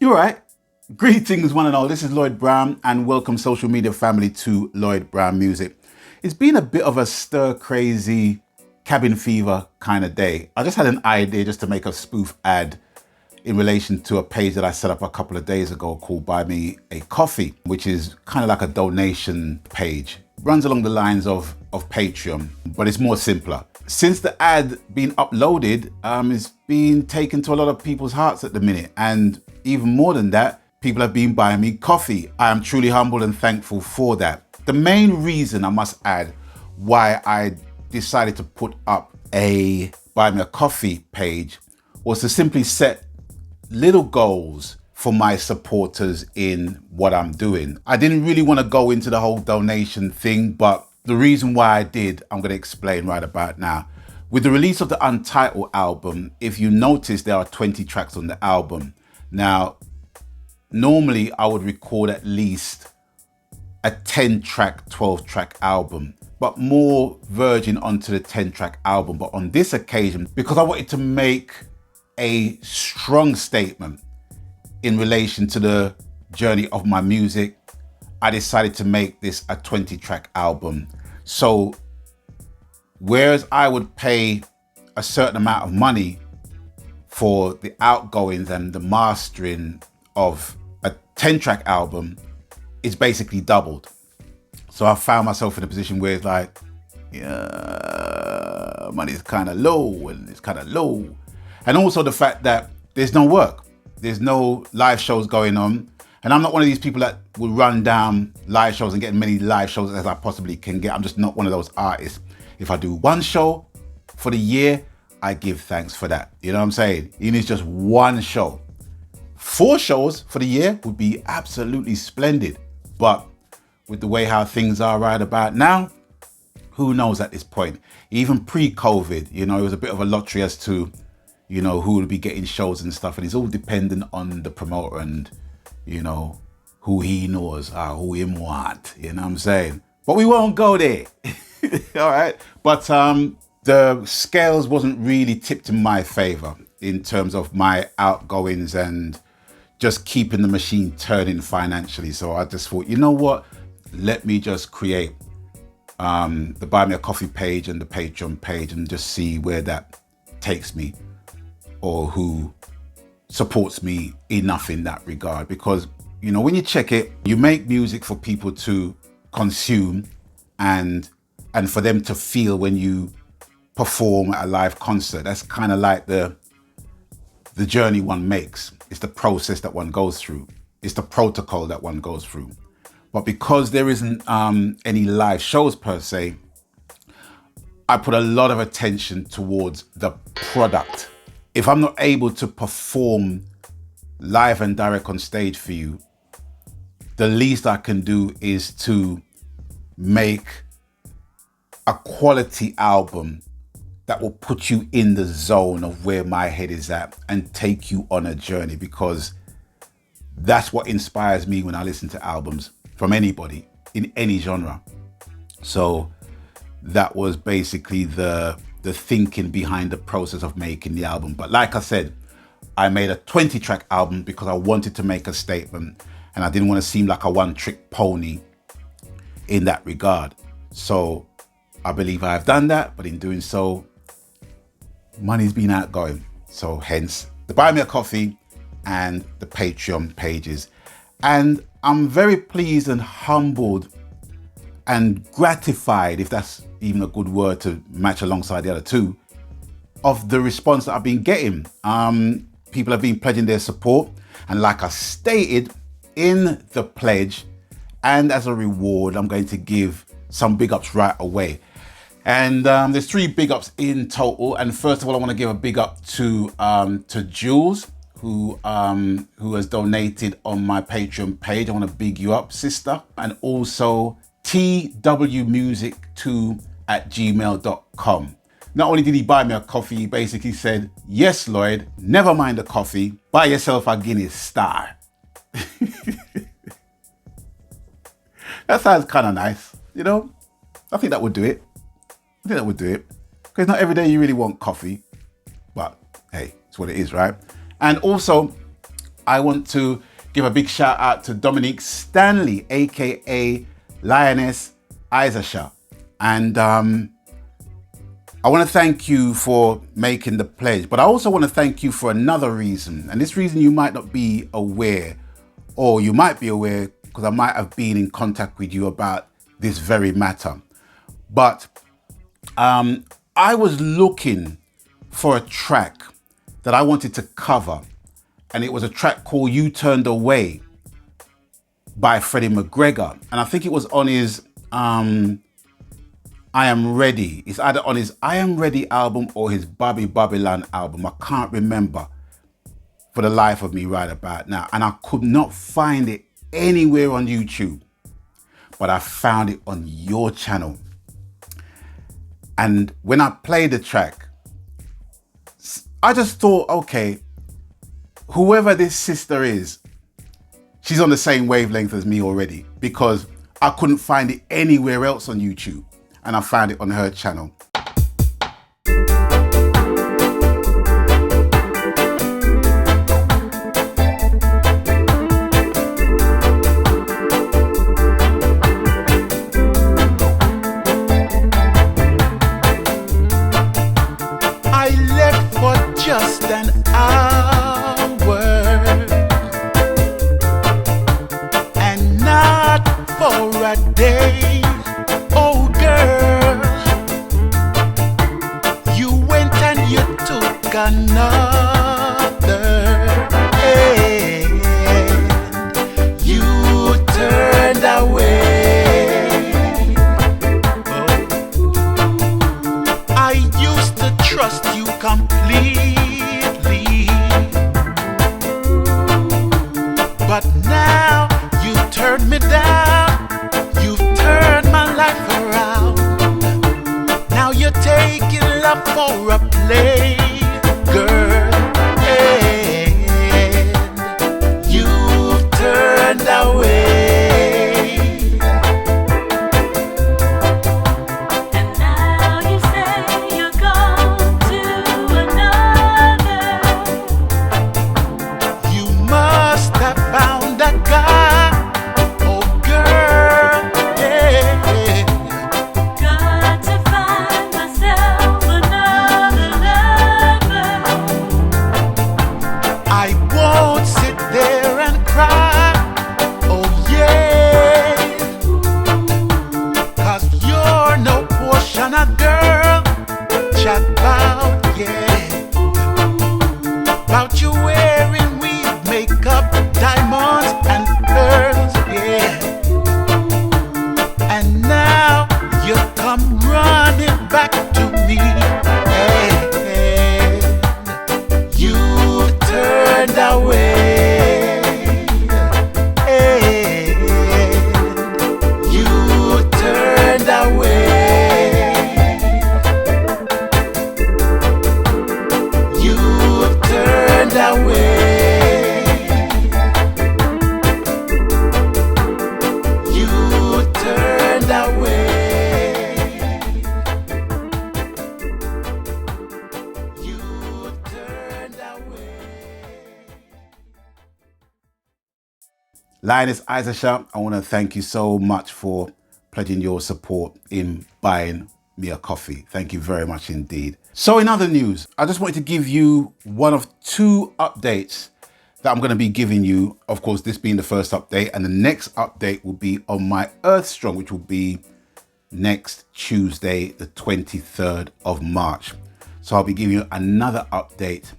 You alright? Greetings one and all, this is Lloyd Brown and welcome social media family to Lloyd Brown Music. It's been a bit of a stir-crazy cabin fever kind of day. I just had an idea just to make a spoof ad in relation to a page that I set up a couple of days ago called Buy Me a Coffee, which is kind of like a donation page. Runs along the lines of Patreon, but it's more simpler. Since the ad being uploaded, it's been taken to a lot of people's hearts at the minute. And even more than that, people have been buying me coffee. I am truly humbled and thankful for that. The main reason, I must add, why I decided to put up a Buy Me a Coffee page was to simply set little goals for my supporters in what I'm doing. I didn't really want to go into the whole donation thing, but the reason why I did, I'm going to explain right about now. With the release of the Untitled album, if you notice, there are 20 tracks on the album. Now, normally I would record at least a 10-track, 12-track album, but more verging onto the 10-track album. But on this occasion, because I wanted to make a strong statement in relation to the journey of my music, I decided to make this a 20-track album. So whereas I would pay a certain amount of money for the outgoings and the mastering of a 10-track album, it's basically doubled. So I found myself in a position where it's like, yeah, money's kind of low and it's kind of low. And also the fact that there's no work. There's no live shows going on. And I'm not one of these people that will run down live shows and get as many live shows as I possibly can get. I'm just not one of those artists. If I do one show for the year, I give thanks for that. You know what I'm saying? Even if it's just one show. 4 shows for the year would be absolutely splendid. But with the way how things are right about now, who knows at this point? Even pre-COVID, it was a bit of a lottery as to, who will be getting shows and stuff. And it's all dependent on the promoter and, who he knows, who him want. You know what I'm saying? But we won't go there. All right. But the scales wasn't really tipped in my favor in terms of my outgoings and just keeping the machine turning financially. So I just thought, you know what? Let me just create the Buy Me a Coffee page and the Patreon page and just see where that takes me, or who supports me enough in that regard. Because, when you check it, you make music for people to consume and for them to feel when you perform at a live concert. That's kind of like the journey one makes. It's the process that one goes through. It's the protocol that one goes through. But because there isn't any live shows per se, I put a lot of attention towards the product. If I'm not able to perform live and direct on stage for you, the least I can do is to make a quality album that will put you in the zone of where my head is at and take you on a journey, because that's what inspires me when I listen to albums from anybody in any genre. So that was basically the thinking behind the process of making the album. But like I said, I made a 20-track album because I wanted to make a statement and I didn't want to seem like a one-trick pony in that regard. So I believe I have done that, but in doing so, money's been outgoing. So hence the Buy Me a Coffee and the Patreon pages. And I'm very pleased and humbled and gratified, if that's even a good word to match alongside the other two, of the response that I've been getting. People have been pledging their support. And like I stated in the pledge, and as a reward, I'm going to give some big ups right away. And there's 3 big ups in total. And first of all, I want to give a big up to Jules, who has donated on my Patreon page. I want to big you up, sister. And also twmusic2@gmail.com. Not only did he buy me a coffee, he basically said, yes, Lloyd, never mind the coffee, buy yourself a Guinness Star. That sounds kind of nice, I think that would do it. Because not every day you really want coffee, but hey, it's what it is, right? And also, I want to give a big shout out to Dominique Stanley, aka Lioness Isasha. And I want to thank you for making the pledge, but I also want to thank you for another reason. And this reason you might not be aware, or you might be aware because I might have been in contact with you about this very matter. But I was looking for a track that I wanted to cover, and it was a track called You Turned Away by Freddie McGregor. And I think it was on his I Am Ready. It's either on his I Am Ready album or his Bobby Babylon album. I can't remember for the life of me right about now. And I could not find it anywhere on YouTube, but I found it on your channel. And when I played the track, I just thought, okay, whoever this sister is, she's on the same wavelength as me already, because I couldn't find it anywhere else on YouTube. And I found it on her channel. I left for just an hour and not for a day. Oh girl, you went and you took another, and you turned away. Oh. I used to trust you completely, but now you turned me down. You've turned my life around. Now you're taking love for a play, girl, and you've turned away. And now you say you're gone to another. You must have found a guy. Oh girl, yeah. Got to find myself another lover. I won't sit there and cry. Oh yeah, 'cause you're no portion of girl. Chat about, yeah, about you wearing weave, makeup, diamonds and pearls, yeah. And now you come running back to me, and you turned away, and you turned away, you turned away, you turned away, you turned away. Lioness Isasha, I want to thank you so much for pledging your support in buying me a coffee. Thank you very much indeed. So in other news, I just wanted to give you one of two updates that I'm going to be giving you. Of course, this being the first update, and the next update will be on my Earth Strong, which will be next Tuesday, the 23rd of March. So I'll be giving you another update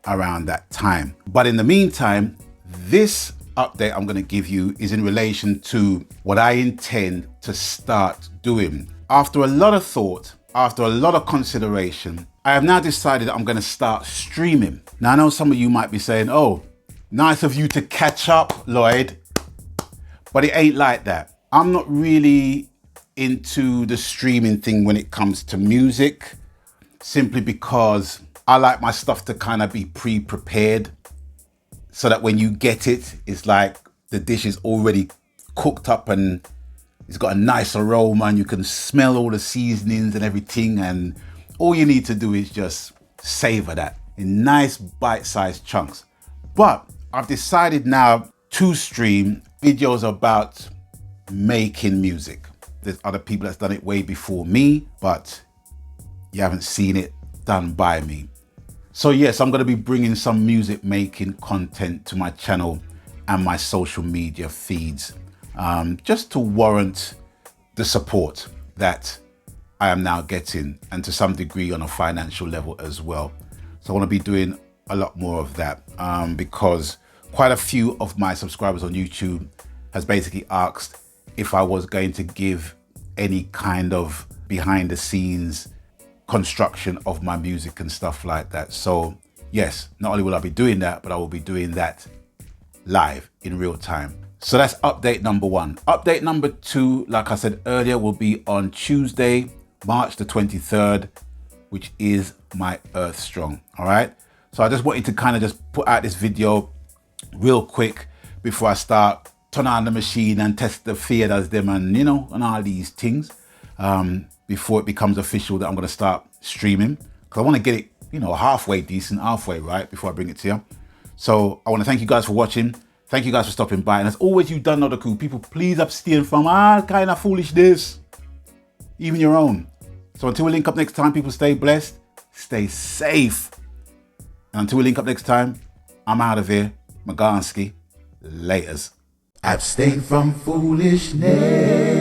around that time. But in the meantime, this update I'm going to give you is in relation to what I intend to start doing. After a lot of thought, after a lot of consideration, I have now decided that I'm going to start streaming. Now I know some of you might be saying, oh, nice of you to catch up, Lloyd. But it ain't like that. I'm not really into the streaming thing when it comes to music, simply because I like my stuff to kind of be pre-prepared, so that when you get it, it's like the dish is already cooked up and it's got a nice aroma and you can smell all the seasonings and everything, and all you need to do is just savor that in nice bite-sized chunks. But I've decided now to stream videos about making music. There's other people that's done it way before me, but you haven't seen it done by me. So yes, I'm going to be bringing some music making content to my channel and my social media feeds, just to warrant the support that I am now getting, and to some degree on a financial level as well. So I want to be doing a lot more of that, because quite a few of my subscribers on YouTube has basically asked if I was going to give any kind of behind the scenes construction of my music and stuff like that. So yes, not only will I be doing that, but I will be doing that live in real time. So that's update number 1. Update number 2, like I said earlier, will be on Tuesday, March the 23rd, which is my Earth Strong. All right. So I just wanted to kind of just put out this video real quick before I start turn on the machine and test the faders them and, you know, and all these things, before it becomes official that I'm going to start streaming, because I want to get it, you know, halfway decent, halfway right before I bring it to you. So I want to thank you guys for watching. Thank you guys for stopping by. And as always, you done know the crew. People, please abstain from all kind of foolishness, even your own. So until we link up next time, people, stay blessed, stay safe. And until we link up next time, I'm out of here. Maganski, laters. Abstain from foolishness.